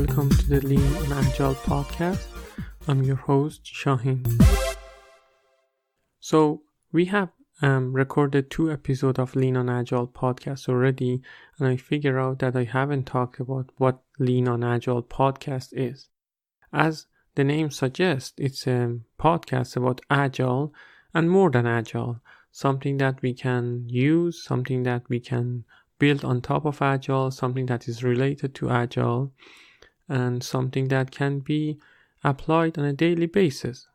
welcome to the Lean On Agile podcast. I'm your host, Shahin. So we have recorded 2 episodes of Lean On Agile podcast already, and I figure out that I haven't talked about what Lean On Agile podcast is. As the name suggests, it's a podcast about Agile and more than Agile, something that we can use, something that we can build on top of Agile, something that is related to Agile, and something that can be applied on a daily basis.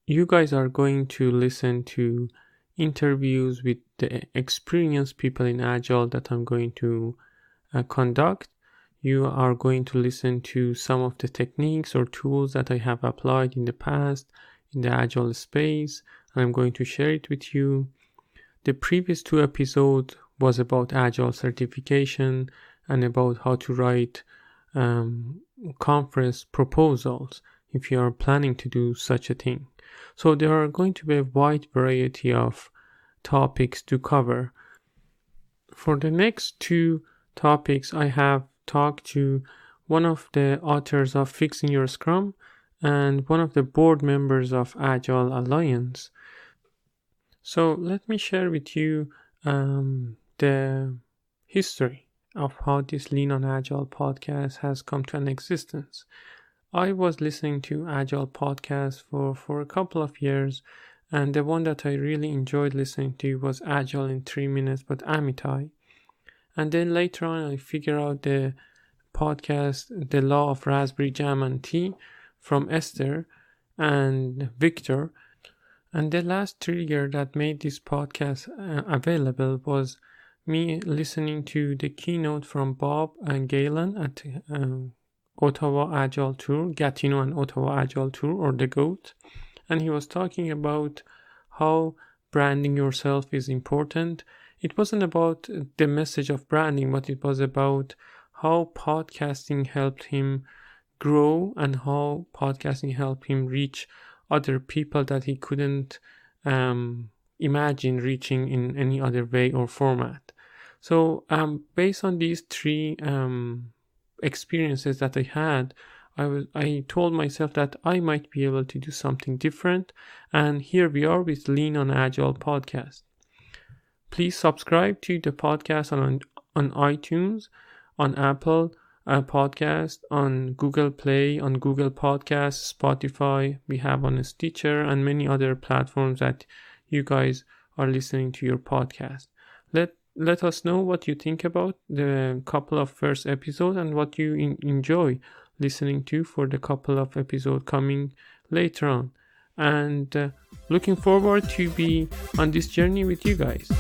You guys are going to listen to interviews with the experienced people in Agile that I'm going to conduct. You are going to listen to some of the techniques or tools that I have applied in the past in the Agile space, and I'm going to share it with you. The previous 2 episodes was about Agile certification and about how to write conference proposals if you are planning to do such a thing. So there are going to be a wide variety of topics to cover. For the next 2 topics, I have talked to one of the authors of Fixing Your Scrum and one of the board members of Agile Alliance. So let me share with you the history of how this Lean On Agile podcast has come to an existence. I was listening to Agile podcasts for a couple of years, and the one that I really enjoyed listening to was Agile in 3 Minutes by Amitai. And then later on I figured out the podcast, The Law of Raspberry Jam and Tea from Esther and Victor. And the last trigger that made this podcast available was me listening to the keynote from Bob and Galen at Ottawa Agile Tour, Gatineau and Ottawa Agile Tour, or the GOAT. And he was talking about how branding yourself is important. It wasn't about the message of branding, but it was about how podcasting helped him grow and how podcasting helped him reach other people that he couldn't imagine reaching in any other way or format. So based on these 3 experiences that I had, I told myself that I might be able to do something different, and here we are with Lean On Agile podcast. Please subscribe to the podcast on iTunes, on Apple Podcast, on Google Play, on Google Podcasts, Spotify. We have on Stitcher and many other platforms that you guys are listening to your podcast. Let us know what you think about the couple of first episodes and what you enjoy listening to for the couple of episodes coming later on. And looking forward to be on this journey with you guys.